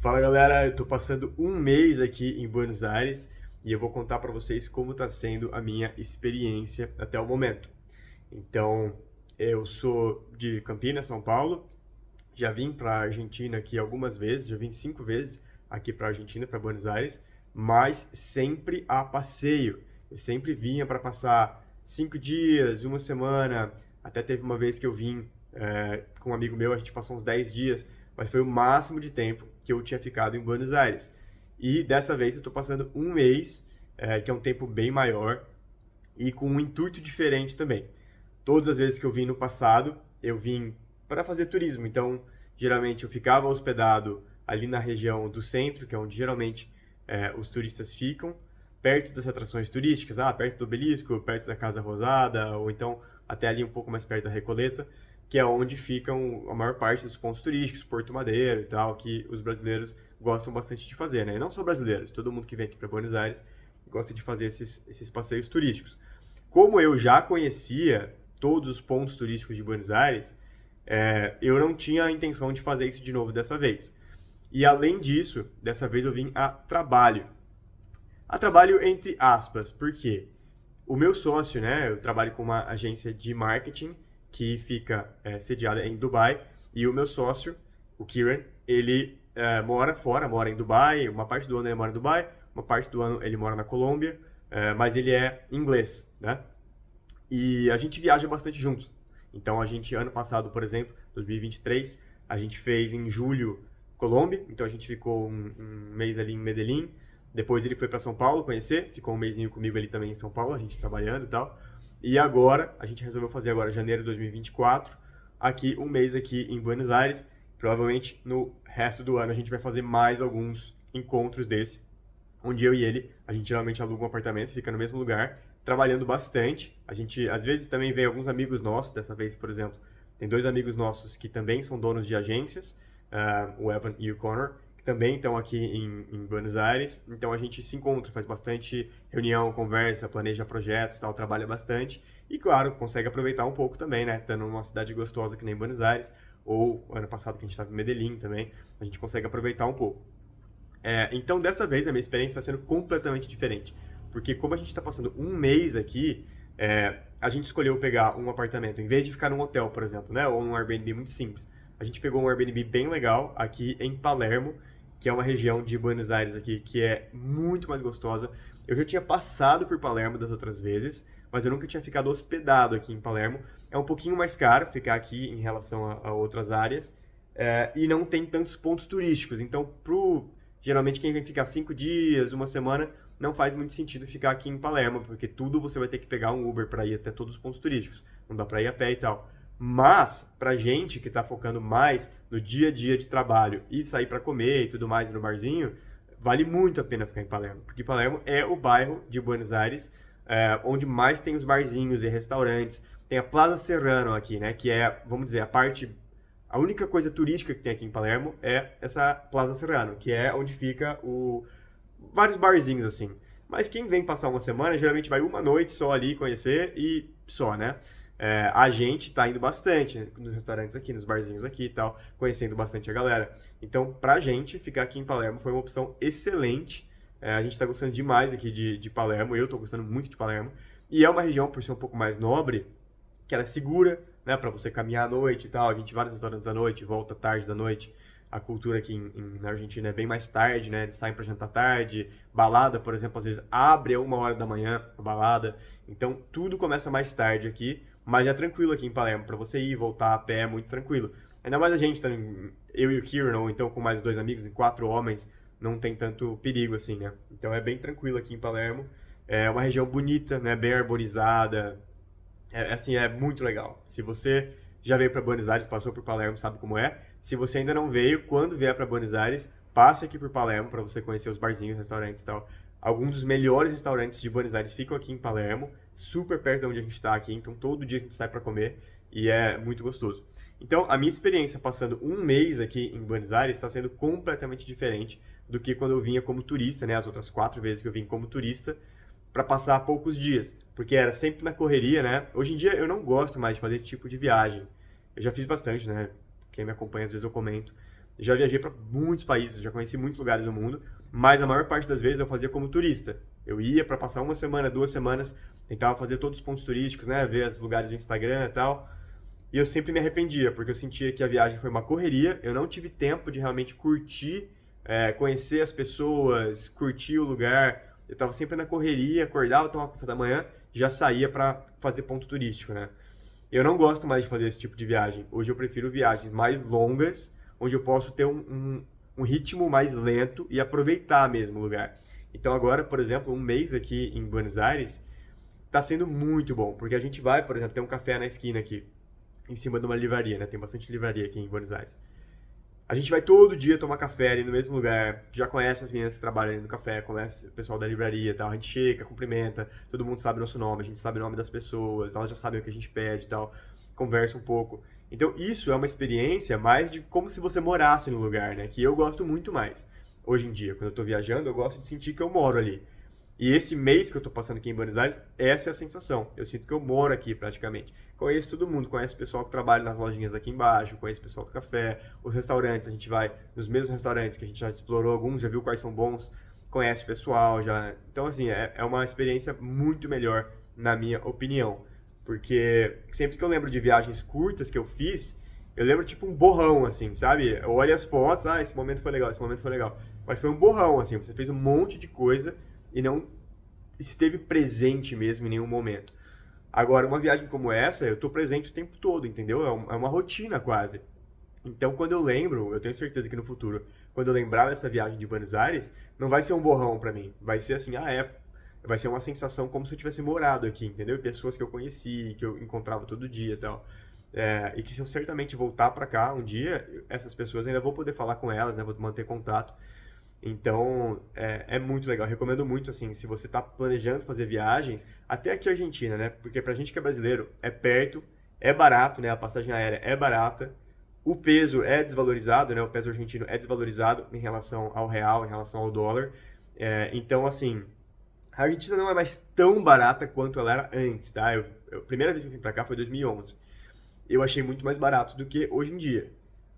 Fala galera, eu tô passando um mês aqui em Buenos Aires e eu vou contar para vocês como tá sendo a minha experiência até o momento. Então, eu sou de Campinas, São Paulo, já vim para Argentina aqui algumas vezes, já vim 5 vezes aqui para Argentina, para Buenos Aires, mas sempre a passeio. Eu sempre vinha para passar 5 dias, uma semana, até teve uma vez que eu vim com um amigo meu, a gente passou uns 10 dias, mas foi o máximo de tempo que eu tinha ficado em Buenos Aires. E dessa vez eu estou passando um mês, que é um tempo bem maior, e com um intuito diferente também. Todas as vezes que eu vim no passado, eu vim para fazer turismo. Então, geralmente eu ficava hospedado ali na região do centro, que é onde geralmente os turistas ficam, perto das atrações turísticas, perto do Obelisco, perto da Casa Rosada, ou então até ali um pouco mais perto da Recoleta, que é onde ficam a maior parte dos pontos turísticos, Porto Madeiro e tal, que os brasileiros gostam bastante de fazer, né? E não só brasileiros, todo mundo que vem aqui para Buenos Aires gosta de fazer esses passeios turísticos. Como eu já conhecia todos os pontos turísticos de Buenos Aires, eu não tinha a intenção de fazer isso de novo dessa vez. E além disso, dessa vez eu vim a trabalho. A trabalho entre aspas, porque o meu sócio, né, eu trabalho com uma agência de marketing que fica sediada em Dubai, e o meu sócio, o Kieran, ele mora fora, mora em Dubai, uma parte do ano ele mora em Dubai, uma parte do ano ele mora na Colômbia, mas ele é inglês, né? E a gente viaja bastante juntos. Então a gente, ano passado, por exemplo, 2023, a gente fez em julho Colômbia, então a gente ficou um mês ali em Medellín, depois ele foi para São Paulo conhecer, ficou um mêsinho comigo ali também em São Paulo, a gente trabalhando e tal. E agora, a gente resolveu fazer agora janeiro de 2024, aqui um mês aqui em Buenos Aires. Provavelmente no resto do ano a gente vai fazer mais alguns encontros desse, onde eu e ele, a gente geralmente aluga um apartamento, fica no mesmo lugar, trabalhando bastante. A gente, às vezes, também vem alguns amigos nossos, dessa vez, por exemplo, tem dois amigos nossos que também são donos de agências, o Evan e o Connor, que também estão aqui em Buenos Aires. Então a gente se encontra, faz bastante reunião, conversa, planeja projetos, tal, trabalha bastante. E claro, consegue aproveitar um pouco também, né? Estando numa cidade gostosa que nem Buenos Aires, ou ano passado que a gente estava em Medellín também, a gente consegue aproveitar um pouco. Então, dessa vez, a minha experiência está sendo completamente diferente. Porque como a gente está passando um mês aqui, a gente escolheu pegar um apartamento, em vez de ficar num hotel, por exemplo, né? Ou num Airbnb muito simples. A gente pegou um Airbnb bem legal aqui em Palermo, que é uma região de Buenos Aires aqui que é muito mais gostosa. Eu já tinha passado por Palermo das outras vezes, mas eu nunca tinha ficado hospedado aqui em Palermo. É um pouquinho mais caro ficar aqui em relação a outras áreas, e não tem tantos pontos turísticos. Então, geralmente quem vem ficar 5 dias, uma semana, não faz muito sentido ficar aqui em Palermo, porque tudo você vai ter que pegar um Uber para ir até todos os pontos turísticos. Não dá para ir a pé e tal. Mas, pra gente que tá focando mais no dia a dia de trabalho e sair para comer e tudo mais no barzinho, vale muito a pena ficar em Palermo, porque Palermo é o bairro de Buenos Aires onde mais tem os barzinhos e restaurantes. Tem a Plaza Serrano aqui, né, que é, vamos dizer, a única coisa turística que tem aqui em Palermo é essa Plaza Serrano, que é onde fica vários barzinhos assim. Mas quem vem passar uma semana, geralmente vai uma noite só ali conhecer e só, né? A gente tá indo bastante nos restaurantes aqui, nos barzinhos aqui e tal, conhecendo bastante a galera. Então, pra gente, ficar aqui em Palermo foi uma opção excelente. A gente tá gostando demais aqui de Palermo, eu tô gostando muito de Palermo. E é uma região, por ser um pouco mais nobre, que ela é segura, né, pra você caminhar à noite e tal. A gente vai nos restaurantes à noite, volta tarde da noite. A cultura aqui na Argentina é bem mais tarde, né? Eles saem pra jantar tarde. Balada, por exemplo, às vezes abre a 1 hora da manhã a balada. Então, tudo começa mais tarde aqui. Mas é tranquilo aqui em Palermo, pra você ir e voltar a pé é muito tranquilo. Ainda mais a gente, eu e o Kieran, ou então com mais dois amigos, em 4 homens, não tem tanto perigo assim, né? Então é bem tranquilo aqui em Palermo. É uma região bonita, né? Bem arborizada. Assim, é muito legal. Se você já veio para Buenos Aires, passou por Palermo, sabe como é. Se você ainda não veio, quando vier para Buenos Aires, passe aqui por Palermo para você conhecer os barzinhos, restaurantes e tal. Alguns dos melhores restaurantes de Buenos Aires ficam aqui em Palermo, super perto de onde a gente está aqui, então todo dia a gente sai para comer e é muito gostoso. Então, a minha experiência passando um mês aqui em Buenos Aires está sendo completamente diferente do que quando eu vinha como turista, né? As outras 4 vezes que eu vim como turista, para passar poucos dias, porque era sempre na correria, né? Hoje em dia eu não gosto mais de fazer esse tipo de viagem. Eu já fiz bastante, né? Quem me acompanha às vezes eu comento. Já viajei para muitos países, já conheci muitos lugares do mundo, mas a maior parte das vezes eu fazia como turista. Eu ia para passar uma semana, 2 semanas, tentava fazer todos os pontos turísticos, né, ver os lugares do Instagram e tal. E eu sempre me arrependia, porque eu sentia que a viagem foi uma correria, eu não tive tempo de realmente curtir, conhecer as pessoas, curtir o lugar. Eu estava sempre na correria, acordava, tomava café da manhã, já saía para fazer ponto turístico, né? Eu não gosto mais de fazer esse tipo de viagem. Hoje eu prefiro viagens mais longas, onde eu posso ter um ritmo mais lento e aproveitar mesmo o lugar. Então agora, por exemplo, um mês aqui em Buenos Aires está sendo muito bom, porque a gente vai, por exemplo, tem um café na esquina aqui, em cima de uma livraria, né? Tem bastante livraria aqui em Buenos Aires. A gente vai todo dia tomar café ali no mesmo lugar, já conhece as meninas que trabalham ali no café, conhece o pessoal da livraria e tal, a gente chega, cumprimenta, todo mundo sabe o nosso nome, a gente sabe o nome das pessoas, elas já sabem o que a gente pede e tal, conversa um pouco. Então isso é uma experiência mais de como se você morasse no lugar, né? Que eu gosto muito mais. Hoje em dia, quando eu tô viajando, eu gosto de sentir que eu moro ali. E esse mês que eu tô passando aqui em Buenos Aires, essa é a sensação. Eu sinto que eu moro aqui praticamente. Conheço todo mundo, conheço o pessoal que trabalha nas lojinhas aqui embaixo, conheço o pessoal do café, os restaurantes, a gente vai nos mesmos restaurantes que a gente já explorou alguns, já viu quais são bons, conhece o pessoal, já. Então, assim, é uma experiência muito melhor, na minha opinião. Porque sempre que eu lembro de viagens curtas que eu fiz, eu lembro tipo um borrão, assim, sabe? Eu olho as fotos, esse momento foi legal, esse momento foi legal. Mas foi um borrão, assim, você fez um monte de coisa e não esteve presente mesmo em nenhum momento. Agora, uma viagem como essa, eu estou presente o tempo todo, entendeu? É uma rotina quase. Então, quando eu lembro, eu tenho certeza que no futuro, quando eu lembrar dessa viagem de Buenos Aires, não vai ser um borrão para mim. Vai ser assim, vai ser uma sensação como se eu tivesse morado aqui, entendeu? Pessoas que eu conheci, que eu encontrava todo dia e tal. E que se eu certamente voltar para cá um dia, essas pessoas ainda vou poder falar com elas, né? Vou manter contato. Então, é muito legal. Eu recomendo muito, assim, se você está planejando fazer viagens, até aqui a Argentina, né? Porque pra gente que é brasileiro, é perto, é barato, né? A passagem aérea é barata, o peso é desvalorizado, né? O peso argentino é desvalorizado em relação ao real, em relação ao dólar. Então, assim, a Argentina não é mais tão barata quanto ela era antes, tá? A primeira vez que eu vim pra cá foi em 2011. Eu achei muito mais barato do que hoje em dia.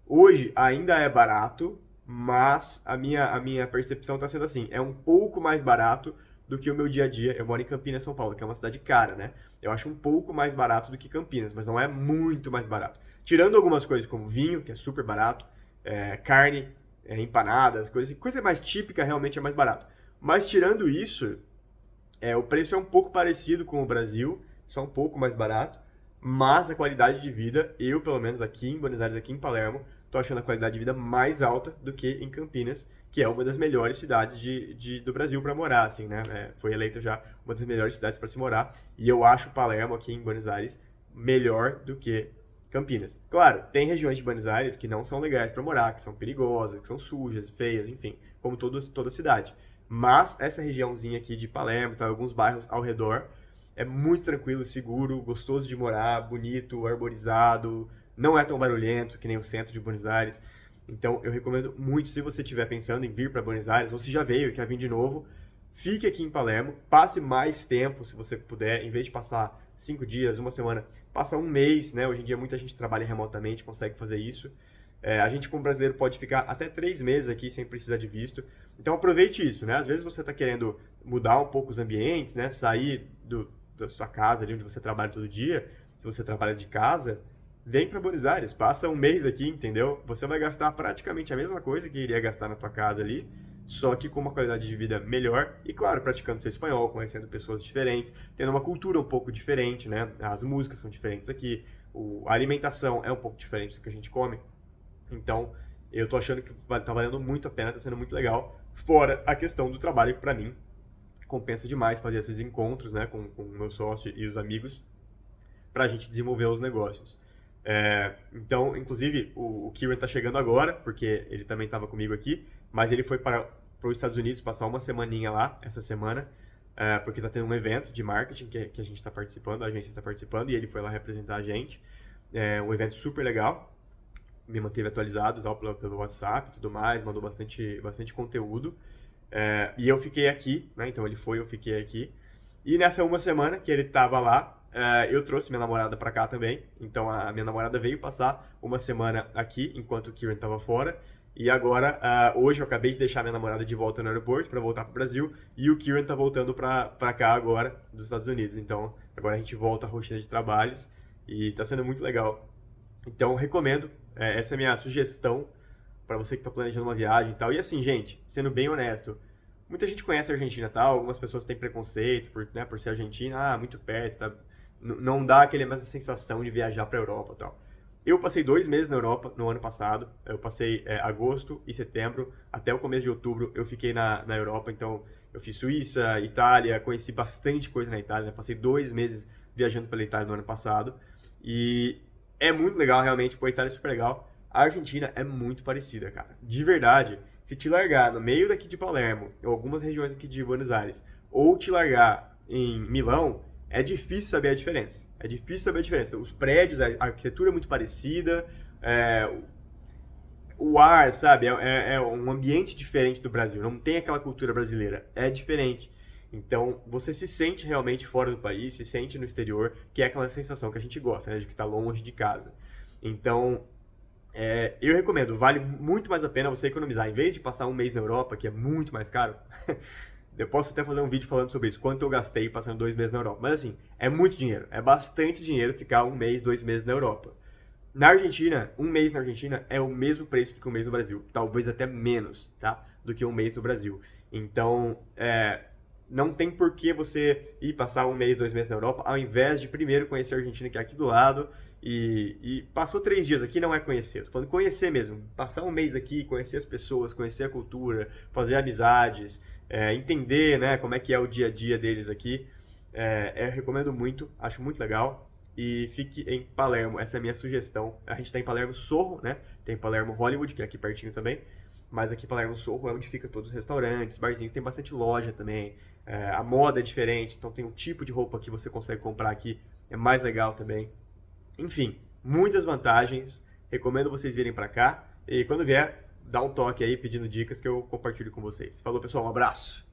Hoje ainda é barato, mas a minha percepção está sendo assim, é um pouco mais barato do que o meu dia a dia. Eu moro em Campinas, São Paulo, que é uma cidade cara, né? Eu acho um pouco mais barato do que Campinas, mas não é muito mais barato. Tirando algumas coisas como vinho, que é super barato, carne, empanadas, coisa mais típica realmente é mais barato. Mas tirando isso, o preço é um pouco parecido com o Brasil, só um pouco mais barato, mas a qualidade de vida, eu pelo menos aqui em Buenos Aires, aqui em Palermo, tô achando a qualidade de vida mais alta do que em Campinas, que é uma das melhores cidades do Brasil para morar, assim, né? Foi eleita já uma das melhores cidades para se morar, e eu acho Palermo aqui em Buenos Aires melhor do que Campinas. Claro, tem regiões de Buenos Aires que não são legais para morar, que são perigosas, que são sujas, feias, enfim, como toda cidade. Mas essa regiãozinha aqui de Palermo, tá, alguns bairros ao redor, é muito tranquilo, seguro, gostoso de morar, bonito, arborizado, não é tão barulhento que nem o centro de Buenos Aires. Então eu recomendo muito, se você estiver pensando em vir para Buenos Aires, ou se já veio e quer vir de novo, fique aqui em Palermo, passe mais tempo se você puder, em vez de passar 5 dias, uma semana, passa um mês, né? Hoje em dia muita gente trabalha remotamente, consegue fazer isso. A gente como brasileiro pode ficar até 3 meses aqui sem precisar de visto. Então aproveite isso, né? Às vezes você está querendo mudar um pouco os ambientes, né? Sair da sua casa, ali onde você trabalha todo dia, se você trabalha de casa, vem para Buenos Aires, passa um mês aqui, entendeu? Você vai gastar praticamente a mesma coisa que iria gastar na tua casa ali, só que com uma qualidade de vida melhor e, claro, praticando seu espanhol, conhecendo pessoas diferentes, tendo uma cultura um pouco diferente, né? As músicas são diferentes aqui, a alimentação é um pouco diferente do que a gente come. Então, eu tô achando que tá valendo muito a pena, tá sendo muito legal. Fora a questão do trabalho, que pra mim compensa demais fazer esses encontros, né, com o meu sócio e os amigos, pra gente desenvolver os negócios. Então, inclusive, o Kieran tá chegando agora, porque ele também estava comigo aqui, mas ele foi para os Estados Unidos passar uma semaninha lá, essa semana, porque tá tendo um evento de marketing que a gente está participando, a agência está participando, e ele foi lá representar a gente. Um evento super legal, me manteve atualizado pelo WhatsApp e tudo mais, mandou bastante conteúdo. E eu fiquei aqui, né? Então ele foi, eu fiquei aqui. E nessa uma semana que ele estava lá, eu trouxe minha namorada para cá também. Então a minha namorada veio passar uma semana aqui, enquanto o Kieran estava fora. E agora, hoje eu acabei de deixar minha namorada de volta no aeroporto para voltar pro Brasil e o Kieran tá voltando pra cá agora, dos Estados Unidos. Então, agora a gente volta à rotina de trabalhos e tá sendo muito legal. Então, recomendo. Essa é a minha sugestão para você que está planejando uma viagem e tal. E assim, gente, sendo bem honesto, muita gente conhece a Argentina e tal, algumas pessoas têm preconceito por ser Argentina, muito perto, tá? Não dá aquela mesma sensação de viajar para a Europa e tal. Eu passei 2 meses na Europa no ano passado, eu passei agosto e setembro, até o começo de outubro eu fiquei na Europa, então eu fiz Suíça, Itália, conheci bastante coisa na Itália, né? Passei 2 meses viajando pela Itália no ano passado, e é muito legal realmente, pô, a Itália é super legal. A Argentina é muito parecida, cara. De verdade, se te largar no meio daqui de Palermo, ou algumas regiões aqui de Buenos Aires, ou te largar em Milão, é difícil saber a diferença. É difícil saber a diferença. Os prédios, a arquitetura é muito parecida, é, o ar, sabe, é um ambiente diferente do Brasil. Não tem aquela cultura brasileira. É diferente. Então, você se sente realmente fora do país, se sente no exterior, que é aquela sensação que a gente gosta, né, de que está longe de casa. Então, eu recomendo, vale muito mais a pena você economizar. Em vez de passar um mês na Europa, que é muito mais caro, eu posso até fazer um vídeo falando sobre isso, quanto eu gastei passando 2 meses na Europa. Mas assim, é muito dinheiro, é bastante dinheiro ficar um mês, 2 meses na Europa. Na Argentina, um mês na Argentina é o mesmo preço do que um mês no Brasil. Talvez até menos, tá? Do que um mês no Brasil. Então, não tem por que você ir passar um mês, 2 meses na Europa, ao invés de primeiro conhecer a Argentina, que é aqui do lado, e passou 3 dias aqui, não é conhecer. Tô falando conhecer mesmo. Passar um mês aqui, conhecer as pessoas, conhecer a cultura, fazer amizades, entender, né, como é que é o dia a dia deles aqui. Eu recomendo muito, acho muito legal. E fique em Palermo, essa é a minha sugestão. A gente está em Palermo Sorro, né? Tem Palermo Hollywood, que é aqui pertinho também. Mas aqui Palermo Sorro é onde fica todos os restaurantes, barzinhos, tem bastante loja também. A moda é diferente, então tem um tipo de roupa que você consegue comprar aqui, é mais legal também. Enfim, muitas vantagens. Recomendo vocês virem para cá. E quando vier, dá um toque aí pedindo dicas que eu compartilho com vocês. Falou, pessoal, um abraço!